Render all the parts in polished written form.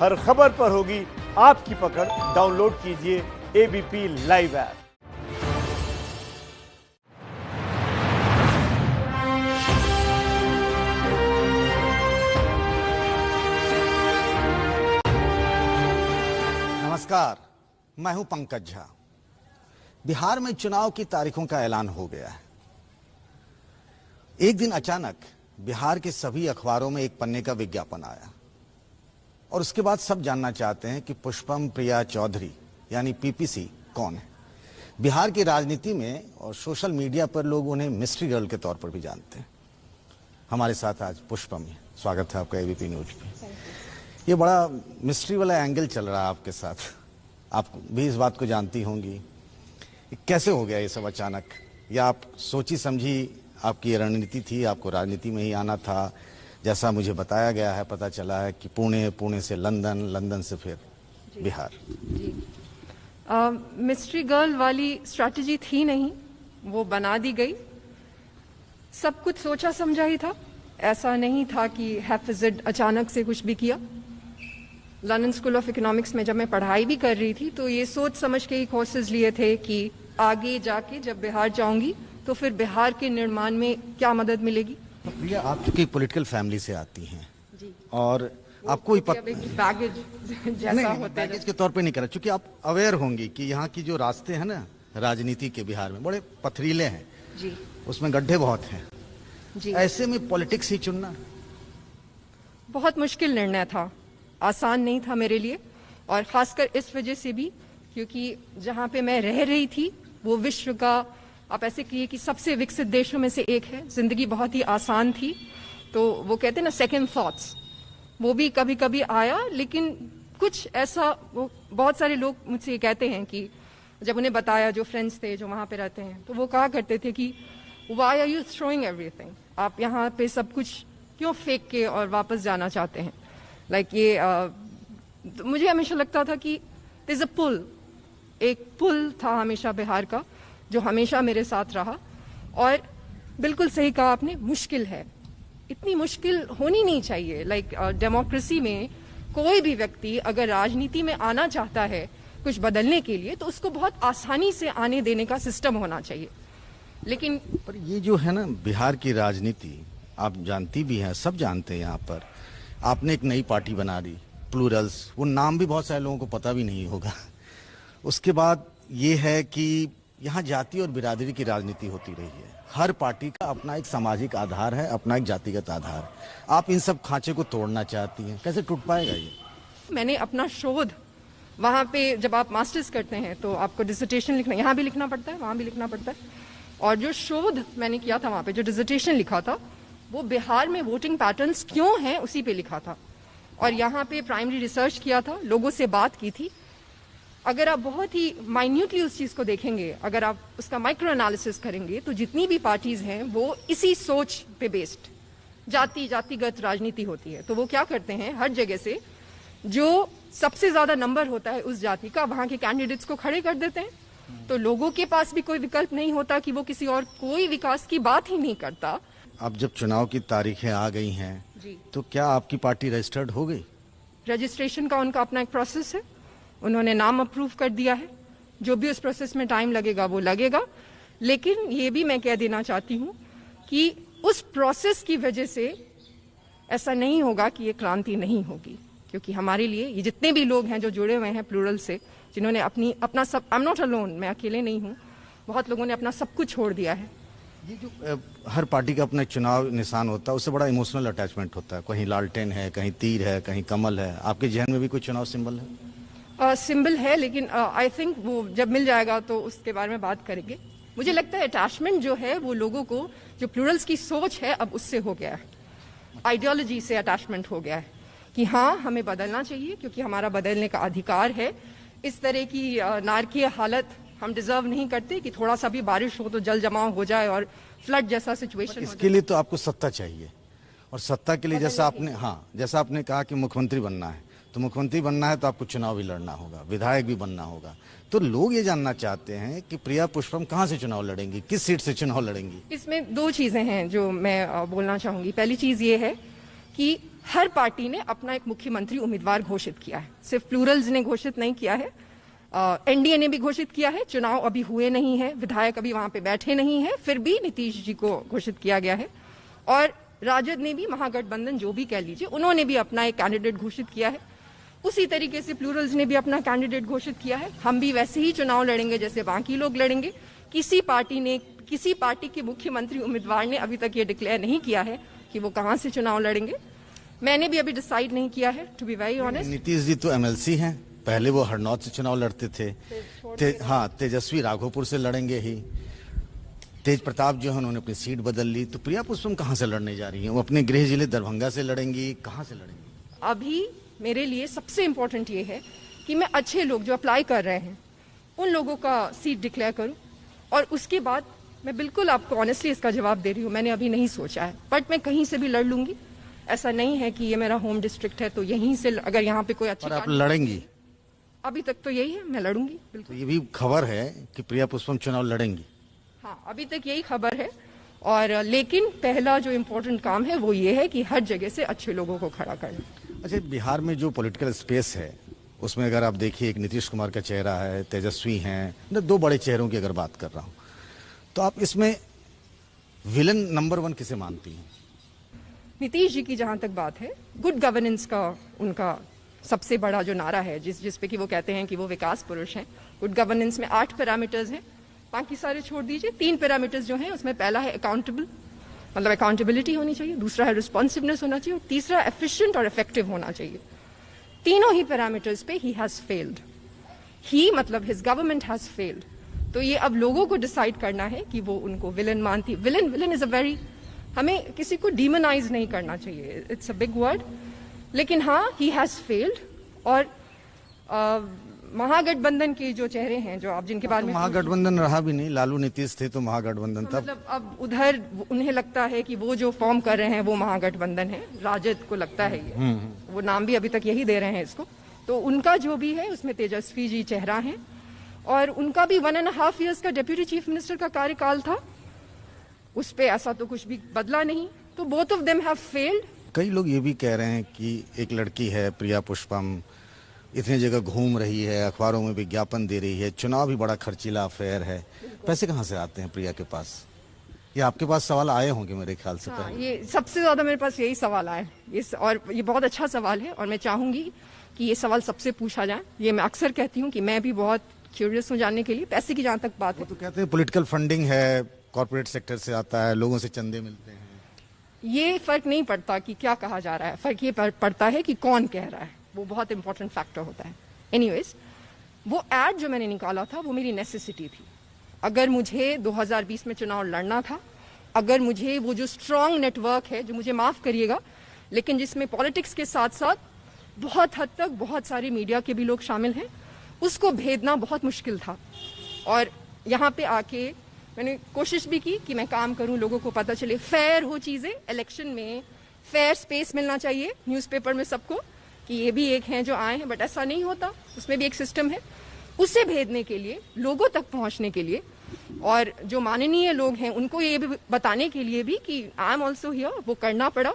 हर खबर पर होगी आपकी पकड़। डाउनलोड कीजिए एबीपी लाइव ऐप। नमस्कार, मैं हूं पंकज झा। बिहार में चुनाव की तारीखों का ऐलान हो गया है। एक दिन अचानक बिहार के सभी अखबारों में एक पन्ने का विज्ञापन आया और उसके बाद सब जानना चाहते हैं कि पुष्पम प्रिया चौधरी यानी पीपीसी कौन है। बिहार की राजनीति में और सोशल मीडिया पर लोग उन्हें मिस्ट्री गर्ल के तौर पर भी जानते हैं। हमारे साथ आज पुष्पम है। स्वागत है आपका एबीपी न्यूज पे। ये बड़ा मिस्ट्री वाला एंगल चल रहा है आपके साथ, आप भी इस बात को जानती होंगी। कैसे हो गया ये सब अचानक, या आप सोची समझी आपकी रणनीति थी, आपको राजनीति में ही आना था? जैसा मुझे बताया गया है, पता चला है कि पुणे से लंदन, लंदन से फिर बिहार। जी, मिस्ट्री गर्ल वाली स्ट्रैटेजी थी नहीं, वो बना दी गई। सब कुछ सोचा समझा ही था, ऐसा नहीं था कि हैफिज़ड अचानक से कुछ भी किया। लंदन स्कूल ऑफ इकोनॉमिक्स में जब मैं पढ़ाई भी कर रही थी तो ये सोच समझ के ही कोर्सेज लिए थे कि आगे जाके जब बिहार जाऊंगी तो फिर बिहार के निर्माण में क्या मदद मिलेगी। प्रिया, आप चूंकि पॉलिटिकल फैमिली से आती हैं जी, और आपको ही बैगेज जैसा होता है, बैगेज के तौर पे नहीं करा, चूंकि आप अवेयर होंगी कि यहाँ की जो रास्ते हैं ना राजनीति के बिहार में बड़े पथरीले हैं जी, उसमें गड्ढे बहुत हैं जी। ऐसे में पॉलिटिक्स ही चुनना बहुत मुश्किल निर्णय था, आसान नहीं था मेरे लिए, और खासकर इस वजह से भी क्योंकि जहाँ पे मैं रह रही थी वो विश्व का, आप ऐसे कहिए कि सबसे विकसित देशों में से एक है। जिंदगी बहुत ही आसान थी, तो वो कहते हैं ना सेकंड थॉट्स, वो भी कभी कभी आया। लेकिन कुछ ऐसा, वो बहुत सारे लोग मुझसे ये कहते हैं कि जब उन्हें बताया, जो फ्रेंड्स थे जो वहाँ पे रहते हैं, तो वो कहा करते थे कि why are you throwing everything, आप यहाँ पे सब कुछ क्यों फेंक के और वापस जाना चाहते हैं। तो मुझे हमेशा लगता था कि देयर इज अ पुल, एक पुल था हमेशा बिहार का जो हमेशा मेरे साथ रहा। और बिल्कुल सही कहा आपने, मुश्किल है, इतनी मुश्किल होनी नहीं चाहिए। डेमोक्रेसी में कोई भी व्यक्ति अगर राजनीति में आना चाहता है कुछ बदलने के लिए तो उसको बहुत आसानी से आने देने का सिस्टम होना चाहिए। लेकिन पर ये जो है ना बिहार की राजनीति, आप जानती भी हैं, सब जानते हैं। यहाँ पर आपने एक नई पार्टी बना दी, प्लूरल्स, वो नाम भी बहुत सारे लोगों को पता भी नहीं होगा। उसके बाद ये है कि यहाँ जाति और बिरादरी की राजनीति होती रही है। हर पार्टी का अपना एक सामाजिक आधार है, अपना एक जातिगत आधार। आप इन सब खांचे को तोड़ना चाहती हैं, कैसे टूट पाएगा ये? मैंने अपना शोध वहाँ पे, जब आप मास्टर्स करते हैं तो आपको डिसर्टेशन लिखना, यहाँ भी लिखना पड़ता है, वहाँ भी लिखना पड़ता है। और जो शोध मैंने किया था वहाँ पे, जो डिसर्टेशन लिखा था, वो बिहार में वोटिंग पैटर्न्स क्यों हैं उसी पे लिखा था। और यहाँ पे प्राइमरी रिसर्च किया था, लोगों से बात की थी। अगर आप बहुत ही माइन्यूटली उस चीज को देखेंगे, अगर आप उसका माइक्रो एनालिसिस करेंगे, तो जितनी भी पार्टीज हैं वो इसी सोच पे बेस्ड जातिगत राजनीति होती है। तो वो क्या करते हैं, हर जगह से जो सबसे ज्यादा नंबर होता है उस जाति का, वहां के कैंडिडेट्स को खड़े कर देते हैं। तो लोगों के पास भी कोई विकल्प नहीं होता कि वो किसी और कोई विकास की बात ही नहीं करता। अब जब चुनाव की तारीखें आ गई हैं जी, तो क्या आपकी पार्टी रजिस्टर्ड हो गई? रजिस्ट्रेशन का उनका अपना एक प्रोसेस है, उन्होंने नाम अप्रूव कर दिया है। जो भी उस प्रोसेस में टाइम लगेगा वो लगेगा। लेकिन ये भी मैं कह देना चाहती हूँ कि उस प्रोसेस की वजह से ऐसा नहीं होगा कि ये क्रांति नहीं होगी, क्योंकि हमारे लिए ये जितने भी लोग हैं जो जुड़े हुए हैं प्लूरल से, जिन्होंने अपना सब, आई एम नॉट अलोन, मैं अकेले नहीं हूँ, बहुत लोगों ने अपना सब कुछ छोड़ दिया है। ये जो हर पार्टी का अपना चुनाव निशान होता है, उससे बड़ा इमोशनल अटैचमेंट होता है। कहीं लालटेन है, कहीं तीर है, कहीं कमल है। आपके जहन में भी कोई चुनाव सिंबल है? सिंबल है, लेकिन आई थिंक वो जब मिल जाएगा तो उसके बारे में बात करेंगे। मुझे लगता है अटैचमेंट जो है वो लोगों को, जो प्लूरल्स की सोच है, अब उससे हो गया है, आइडियोलॉजी से अटैचमेंट हो गया है कि हाँ हमें बदलना चाहिए क्योंकि हमारा बदलने का अधिकार है। इस तरह की नारकीय हालत हम डिजर्व नहीं करते कि थोड़ा सा भी बारिश हो तो जल जमाव हो जाए और फ्लड जैसा सिचुएशन। इसके लिए तो आपको सत्ता चाहिए, और सत्ता के लिए जैसा आपने कहा कि मुख्यमंत्री बनना है, तो मुख्यमंत्री बनना है तो आपको चुनाव भी लड़ना होगा, विधायक भी बनना होगा। तो लोग ये जानना चाहते हैं कि प्रिया पुष्पम कहाँ से चुनाव लड़ेंगी, किस सीट से चुनाव लड़ेंगी? इसमें दो चीजें हैं जो मैं बोलना चाहूंगी। पहली चीज ये है कि हर पार्टी ने अपना एक मुख्यमंत्री उम्मीदवार घोषित किया है, सिर्फ प्लूरल्स ने घोषित नहीं किया है, एनडीए ने भी घोषित किया है। चुनाव अभी हुए नहीं है, विधायक अभी वहां पे बैठे नहीं है, फिर भी नीतीश जी को घोषित किया गया है। और राजद ने भी, महागठबंधन जो भी कह लीजिए, उन्होंने भी अपना एक कैंडिडेट घोषित किया है। उसी तरीके से प्लूरल्स ने भी अपना कैंडिडेट घोषित किया है। हम भी वैसे ही चुनाव लड़ेंगे जैसे बाकी लोग लड़ेंगे। किसी पार्टी के मुख्यमंत्री उम्मीदवार ने अभी तक ये डिक्लेयर नहीं किया है कि वो कहां से चुनाव लड़ेंगे। मैंने भी अभी डिसाइड नहीं किया है, to be very honest. Nitish ji तो एमएलसी हैं, पहले वो हरनौत से चुनाव लड़ते थे। हाँ, तेजस्वी राघोपुर से लड़ेंगे ही। तेज प्रताप जो है उन्होंने अपनी सीट बदल ली। तो प्रिया पुष्पम कहां से लड़ने जा रही हैं? वो अपने गृह जिले दरभंगा से लड़ेंगी, कहां से लड़ेंगी? अभी मेरे लिए सबसे इम्पोर्टेंट ये है कि मैं अच्छे लोग जो अप्लाई कर रहे हैं उन लोगों का सीट डिक्लेयर करूं, और उसके बाद मैं बिल्कुल आपको ऑनेस्टली इसका जवाब दे रही हूं, मैंने अभी नहीं सोचा है, बट मैं कहीं से भी लड़ लूंगी। ऐसा नहीं है कि ये मेरा होम डिस्ट्रिक्ट है तो यहीं से, अगर यहाँ पे कोई अच्छी, आप लड़ेंगी? अभी तक तो यही है, मैं लड़ूंगी बिल्कुल। तो ये भी खबर है कि प्रिया पुष्पम चुनाव लड़ेंगी? हाँ, अभी तक यही खबर है। और लेकिन पहला जो इम्पोर्टेंट काम है वो ये है कि हर जगह से अच्छे लोगों को खड़ा करना। अच्छा, बिहार में जो पॉलिटिकल स्पेस है उसमें अगर आप देखिए, एक नीतीश कुमार का चेहरा है, तेजस्वी हैं, मैं दो बड़े चेहरों की अगर बात कर रहा हूं, तो आप इसमें विलन नंबर 1 किसे मानती हैं? नीतीश जी की जहां तक बात है, गुड गवर्नेंस का उनका सबसे बड़ा जो नारा है, जिस पे कि वो कहते हैं कि वो विकास पुरुष हैं। गुड गवर्नेंस में 8 पैरामीटर्स हैं, बाकी सारे छोड़ दीजिए। 3 पैरामीटर्स जो हैं उसमें पहला है अकाउंटेबल, मतलब अकाउंटेबिलिटी होनी चाहिए, दूसरा है रिस्पॉन्सिवनेस होना चाहिए, और तीसरा एफिशिएंट और इफेक्टिव होना चाहिए। तीनों ही पैरामीटर्स पे ही हैज फेल्ड। ही मतलब हिज गवर्नमेंट हैज फेल्ड। तो ये अब लोगों को डिसाइड करना है कि वो उनको विलन मानती। विलन इज अ वेरी, हमें किसी को डीमोनाइज नहीं करना चाहिए, इट्स अ बिग वर्ड, लेकिन हाँ, ही हैज फेल्ड। और महागठबंधन के जो चेहरे हैं, जो आप जिनके बारे में, महागठबंधन रहा भी नहीं, लालू नीतीश थे तो महागठबंधन था। मतलब अब उधर उन्हें लगता है कि वो जो फॉर्म कर रहे हैं वो महागठबंधन है, राजद को लगता है ये, वो नाम भी अभी तक यही दे रहे हैं इसको। तो उनका जो भी है उसमें तेजस्वी जी चेहरा है, और उनका भी 1.5 ईयर्स का डिप्यूटी चीफ मिनिस्टर का कार्यकाल था, उस पे ऐसा तो कुछ भी बदला नहीं। तो both of them have failed. कई लोग ये भी कह रहे हैं कि एक लड़की है प्रिया पुष्पम, इतनी जगह घूम रही है, अखबारों में विज्ञापन दे रही है, चुनाव भी बड़ा खर्चीला अफेयर है, पैसे कहाँ से आते हैं प्रिया के पास? ये आपके पास सवाल आए होंगे मेरे ख्याल से। हाँ, ये सबसे ज्यादा मेरे पास यही सवाल आए, और ये बहुत अच्छा सवाल है, और मैं चाहूंगी कि ये सवाल सबसे पूछा जाए। ये मैं अक्सर कहती हूँ कि मैं भी बहुत क्यूरियस हूँ जानने के लिए। पैसे की जहाँ तक बात है, तो कहते हैं पॉलिटिकल फंडिंग है, कॉर्पोरेट सेक्टर से आता है, लोगों से चंदे मिलते हैं। ये फर्क नहीं पड़ता कि क्या कहा जा रहा है, फर्क ये पड़ता है कि कौन कह रहा है, वो बहुत इंपॉर्टेंट फैक्टर होता है। एनीवेज, वो एड जो मैंने निकाला था वो मेरी नेसेसिटी थी। अगर मुझे 2020 में चुनाव लड़ना था, अगर मुझे वो जो स्ट्रांग नेटवर्क है, जो मुझे माफ करिएगा लेकिन जिसमें पॉलिटिक्स के साथ साथ बहुत हद तक बहुत सारे मीडिया के भी लोग शामिल हैं, उसको भेदना बहुत मुश्किल था। और यहाँ पे आके मैंने कोशिश भी की कि मैं काम करूं, लोगों को पता चले, फेयर हो चीजें। इलेक्शन में फेयर स्पेस मिलना चाहिए न्यूज़पेपर में सबको, कि ये भी एक हैं जो आए हैं, बट ऐसा नहीं होता, उसमें भी एक सिस्टम है। उसे भेदने के लिए, लोगों तक पहुंचने के लिए, और जो माननीय लोग हैं उनको ये भी बताने के लिए भी कि आई एम ऑल्सो हियर, वो करना पड़ा।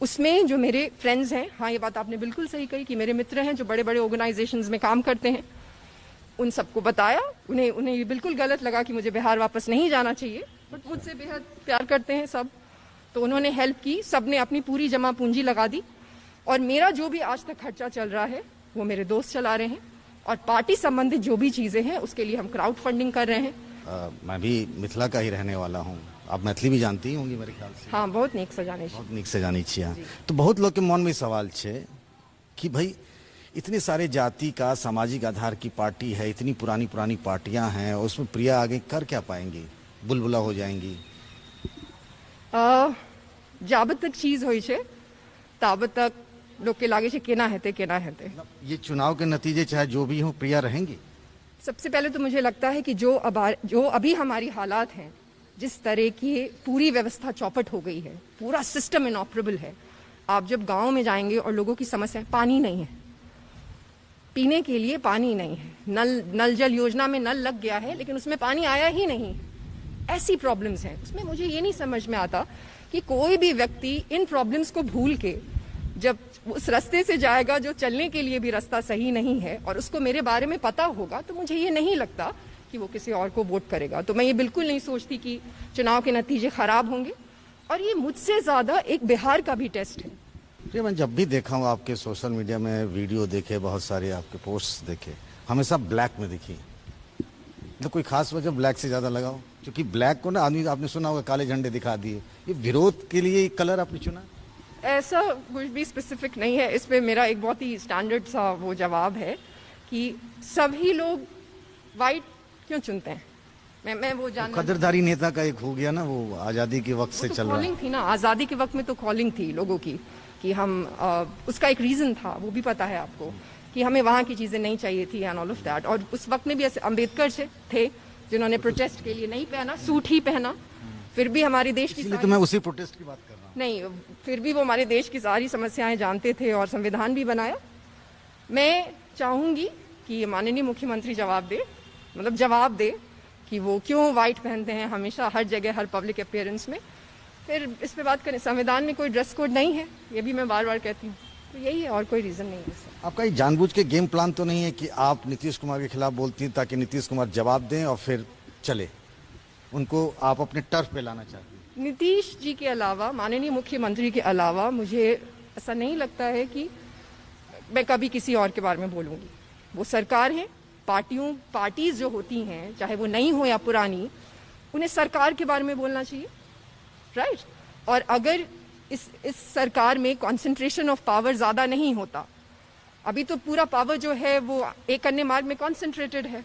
उसमें जो मेरे फ्रेंड्स हैं, हाँ ये बात आपने बिल्कुल सही कही कि मेरे मित्र हैं जो बड़े बड़े ऑर्गेनाइजेशंस में काम करते हैं, उन सबको बताया। उन्हें ये बिल्कुल गलत लगा कि मुझे बिहार वापस नहीं जाना चाहिए, बट मुझसे बेहद प्यार करते हैं सब, तो उन्होंने हेल्प की, सबने अपनी पूरी जमा पूंजी लगा दी। और मेरा जो भी आज तक खर्चा चल रहा है वो मेरे दोस्त चला रहे हैं, और पार्टी संबंधित जो भी चीजें हैं उसके लिए हम क्राउड फंडिंग कर रहे हैं। मैं भी मिथिला का ही रहने वाला हूँ, आप मैथिली भी जानती होंगी मेरे ख्याल से। हाँ, बहुत नीक से जाने बहुत नीक से जानी छियै। तो बहुत लोग के मन में सवाल छे कि भाई इतने सारे जाति का सामाजिक आधार की पार्टी है, इतनी पुरानी पुरानी पार्टियां हैं, उसमें प्रिया आगे कर क्या पाएंगी? बुलबुला हो जाएंगी? जाबत तक चीज होई छे ताबत तक लोग के लागे छे केना हेते। ये चुनाव के नतीजे चाहे जो भी हो, प्रिया रहेंगी? सबसे पहले तो मुझे लगता है कि जो अभी हमारी हालात हैं, जिस तरह की पूरी व्यवस्था चौपट हो गई है, पूरा सिस्टम इनऑपरेबल है। आप जब गांव में जाएंगे और लोगों की समस्या, पानी नहीं है, पीने के लिए पानी नहीं है, नल जल योजना में नल लग गया है लेकिन उसमें पानी आया ही नहीं, ऐसी प्रॉब्लम्स हैं। उसमें मुझे ये नहीं समझ में आता कि कोई भी व्यक्ति इन प्रॉब्लम्स को भूल के जब उस रास्ते से जाएगा जो चलने के लिए भी रास्ता सही नहीं है और उसको मेरे बारे में पता होगा, तो मुझे ये नहीं लगता कि वो किसी और को वोट करेगा। तो मैं ये बिल्कुल नहीं सोचती कि चुनाव के नतीजे खराब होंगे, और ये मुझसे ज्यादा एक बिहार का भी टेस्ट है। जी, मैं जब भी देखा हूँ आपके सोशल मीडिया में वीडियो देखे, बहुत सारे आपके पोस्ट्स देखे, हमेशा ब्लैक में दिखी। तो कोई खास वजह ब्लैक से ज्यादा लगाओ? क्योंकि ब्लैक को ना आदमी, आपने सुना होगा, काले झंडे दिखा दिए, ये विरोध के लिए कलर आपने चुना? ऐसा कुछ भी स्पेसिफिक नहीं है। इस पे मेरा एक बहुत ही स्टैंडर्ड सा वो जवाब है कि सभी लोग वाइट क्यों चुनते हैं। मैं वो जानना, कदरदारी नेता का एक हो गया ना, वो आजादी के वक्त से तो चल रहा है। कॉलिंग थी ना, आजादी के वक्त में तो कॉलिंग थी लोगों की कि हम उसका एक रीजन था, वो भी पता है आपको, कि हमें वहां की चीजें नहीं चाहिए थी एंड ऑल ऑफ दैट। और उस वक्त में भी ऐसे अम्बेडकर से थे जिन्होंने प्रोटेस्ट के लिए नहीं पहना, सूट ही पहना, फिर भी हमारे देश की तो मैं उसी प्रोटेस्ट की बात कर रहा हूँ। नहीं, फिर भी वो हमारे देश की सारी समस्याएं जानते थे और संविधान भी बनाया। मैं चाहूंगी कि माननीय मुख्यमंत्री जवाब दे कि वो क्यों व्हाइट पहनते हैं हमेशा हर जगह, हर पब्लिक अपीयरेंस में। फिर इस पे बात करें। संविधान में कोई ड्रेस कोड नहीं है, ये भी मैं बार बार कहती हूँ, तो यही है और कोई रीजन नहीं है। आपका ये जानबूझ के गेम प्लान तो नहीं है कि आप नीतीश कुमार के खिलाफ बोलती हैं ताकि नीतीश कुमार जवाब दें और फिर चले, उनको आप अपने टर्फ पे लाना चाहती हैं? नीतीश जी के अलावा, माननीय मुख्यमंत्री के अलावा, मुझे ऐसा नहीं लगता है कि मैं कभी किसी और के बारे में बोलूंगी। वो सरकार है, पार्टीज जो होती हैं, चाहे वो नई हो या पुरानी, उन्हें सरकार के बारे में बोलना चाहिए, राइट। और अगर इस सरकार में कॉन्सेंट्रेशन ऑफ पावर ज्यादा नहीं होता, अभी तो पूरा पावर जो है वो एक अन्य मार्ग में कॉन्सेंट्रेटेड है,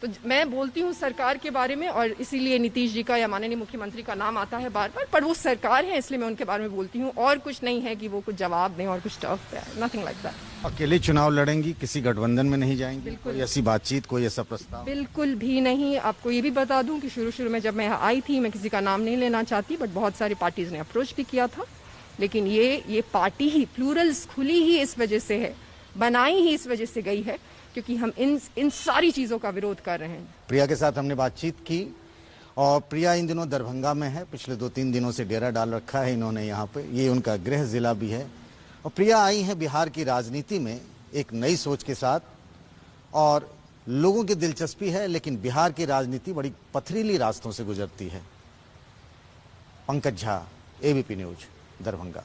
तो मैं बोलती हूँ सरकार के बारे में, और इसीलिए नीतीश जी का या माननीय मुख्यमंत्री का नाम आता है बार बार, पर वो सरकार है इसलिए मैं उनके बारे में बोलती हूँ, और कुछ नहीं है कि वो कुछ जवाब दें और कुछ टफ है, नथिंग लाइक दैट। अकेले चुनाव लड़ेंगी, किसी गठबंधन में नहीं जाएंगी? कोई ऐसी बातचीत, कोई ऐसा प्रस्ताव? बिल्कुल भी नहीं। आपको ये भी बता दूं कि शुरू में जब मैं यहाँ आई थी, मैं किसी का नाम नहीं लेना चाहती, बट बहुत सारी पार्टीज ने अप्रोच भी किया था, लेकिन ये पार्टी ही प्लूरल्स खुली ही इस वजह से है, बनाई ही इस वजह से गई है क्योंकि हम इन सारी चीजों का विरोध कर रहे हैं। प्रिया के साथ हमने बातचीत की, और प्रिया इन दिनों दरभंगा में है, पिछले 2-3 दिनों से डेरा डाल रखा है इन्होंने यहाँ पे, ये उनका गृह जिला भी है। और प्रिया आई है बिहार की राजनीति में एक नई सोच के साथ, और लोगों की दिलचस्पी है, लेकिन बिहार की राजनीति बड़ी पथरीली रास्तों से गुजरती है। Pankaj Jha, ABP news, Darbhanga.